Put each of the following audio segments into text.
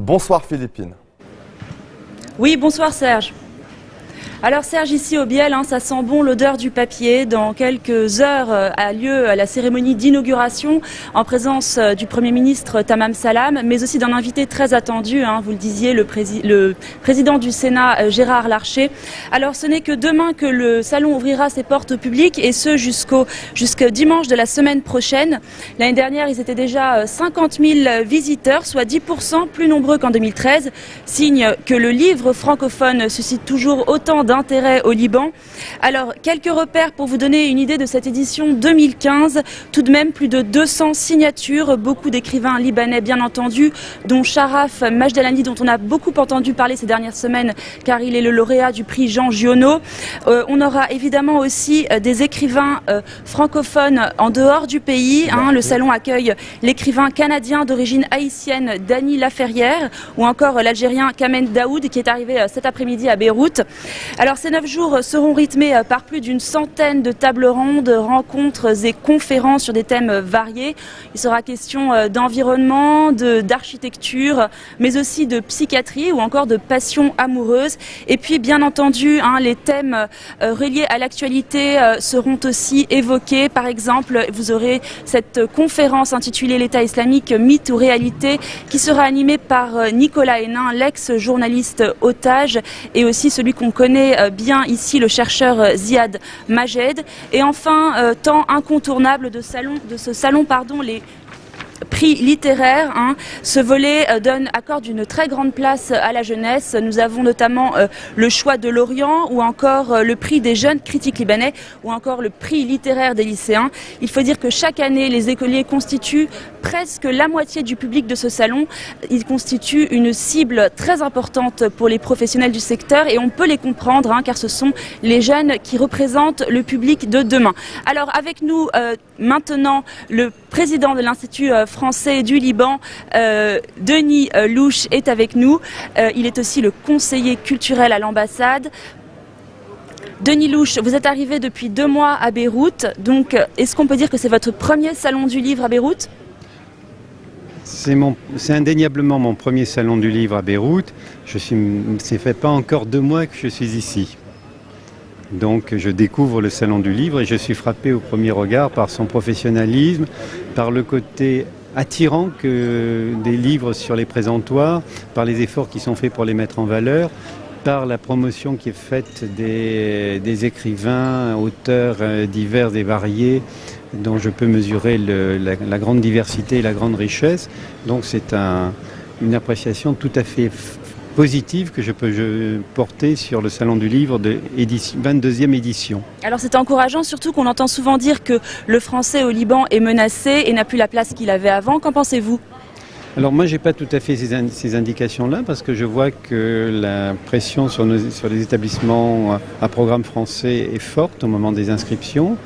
Bonsoir Philippine. Oui, bonsoir Serge. Alors Serge, ici au Biel, ça sent bon l'odeur du papier. Dans quelques heures a lieu la cérémonie d'inauguration en présence du Premier ministre Tamam Salam, mais aussi d'un invité très attendu, vous le disiez, le président du Sénat Gérard Larcher. Alors ce n'est que demain que le salon ouvrira ses portes au public et ce jusqu'au dimanche de la semaine prochaine. L'année dernière, ils étaient déjà 50 000 visiteurs, soit 10% plus nombreux qu'en 2013, signe que le livre francophone suscite toujours autant d'intérêt au Liban. Alors, quelques repères pour vous donner une idée de cette édition 2015. Tout de même, plus de 200 signatures, beaucoup d'écrivains libanais bien entendu, dont Sharaf Majdelani, dont on a beaucoup entendu parler ces dernières semaines, car il est le lauréat du prix Jean Giono. On aura évidemment aussi des écrivains francophones en dehors du pays. Le salon accueille l'écrivain canadien d'origine haïtienne Dany Laferrière, ou encore l'Algérien Kamen Daoud, qui est arrivé cet après-midi à Beyrouth. Alors ces 9 jours seront rythmés par plus d'une centaine de tables rondes, rencontres et conférences sur des thèmes variés. Il sera question d'environnement, d'architecture, mais aussi de psychiatrie ou encore de passion amoureuse. Et puis bien entendu, les thèmes reliés à l'actualité seront aussi évoqués. Par exemple, vous aurez cette conférence intitulée L'État islamique, mythe ou réalité, qui sera animée par Nicolas Hénin, l'ex-journaliste otage, et aussi celui qu'on connaît bien ici, le chercheur Ziad Majed. Et enfin, temps incontournable de ce salon, les prix littéraires. Ce volet accorde une très grande place à la jeunesse. Nous avons notamment le choix de l'Orient, ou encore le prix des jeunes critiques libanais, ou encore le prix littéraire des lycéens. Il faut dire que chaque année, les écoliers constituent presque la moitié du public de ce salon. Ils constituent une cible très importante pour les professionnels du secteur, et on peut les comprendre, car ce sont les jeunes qui représentent le public de demain. Alors avec nous maintenant, le président de l'Institut français du Liban, Denis Louche, est avec nous. Il est aussi le conseiller culturel à l'ambassade. Denis Louche, vous êtes arrivé depuis 2 mois à Beyrouth. Donc, est-ce qu'on peut dire que c'est votre premier salon du livre à Beyrouth ? C'est indéniablement mon premier salon du livre à Beyrouth. Ça fait pas encore 2 mois que je suis ici. Donc je découvre le salon du livre et je suis frappé au premier regard par son professionnalisme, par le côté attirant que des livres sur les présentoirs, par les efforts qui sont faits pour les mettre en valeur, par la promotion qui est faite des écrivains, auteurs divers et variés, dont je peux mesurer la grande diversité et la grande richesse. Donc c'est une appréciation tout à fait positive que je peux porter sur le Salon du Livre de 22e édition. Alors c'est encourageant, surtout qu'on entend souvent dire que le français au Liban est menacé et n'a plus la place qu'il avait avant. Qu'en pensez-vous ? Alors moi, j'ai pas tout à fait ces indications-là, parce que je vois que la pression sur les établissements à programme français est forte au moment des inscriptions.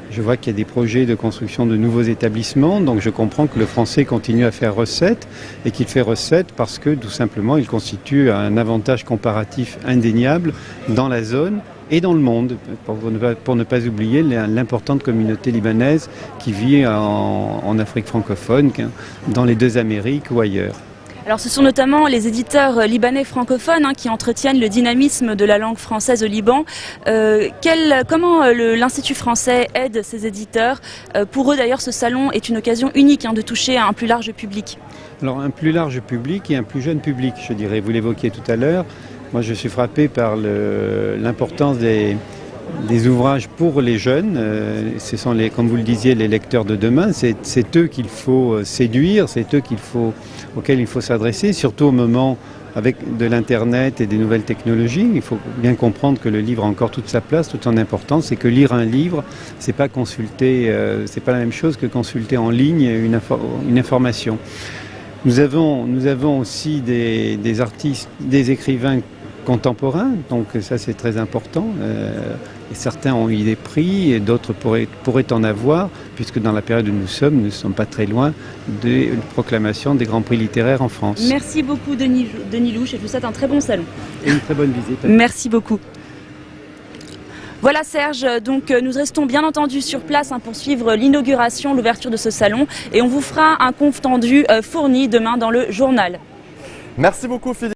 Je vois qu'il y a des projets de construction de nouveaux établissements, donc je comprends que le français continue à faire recette, et qu'il fait recette parce que tout simplement il constitue un avantage comparatif indéniable dans la zone et dans le monde, pour ne pas oublier l'importante communauté libanaise qui vit en Afrique francophone, dans les 2 Amériques ou ailleurs. Alors ce sont notamment les éditeurs libanais francophones qui entretiennent le dynamisme de la langue française au Liban. Comment l'Institut français aide ces éditeurs ? Pour eux d'ailleurs, ce salon est une occasion unique de toucher à un plus large public. Alors un plus large public et un plus jeune public, je dirais. Vous l'évoquiez tout à l'heure. Moi je suis frappé par l'importance des ouvrages pour les jeunes. Ce sont, comme vous le disiez, les lecteurs de demain. C'est eux qu'il faut séduire, c'est eux auxquels il faut s'adresser, surtout au moment avec de l'Internet et des nouvelles technologies. Il faut bien comprendre que le livre a encore toute sa place, toute son importance, et que lire un livre, c'est pas la même chose que consulter en ligne une information. Nous avons aussi des artistes, des écrivains contemporains, donc ça c'est très important. Et certains ont eu des prix et d'autres pourraient en avoir, puisque dans la période où nous ne sommes pas très loin de la proclamation des grands prix littéraires en France. Merci beaucoup Denis Louche, et je vous souhaite un très bon salon. Et une très bonne visite. Merci beaucoup. Voilà Serge, donc nous restons bien entendu sur place pour suivre l'inauguration, l'ouverture de ce salon, et on vous fera un compte rendu fourni demain dans le journal. Merci beaucoup Philippe.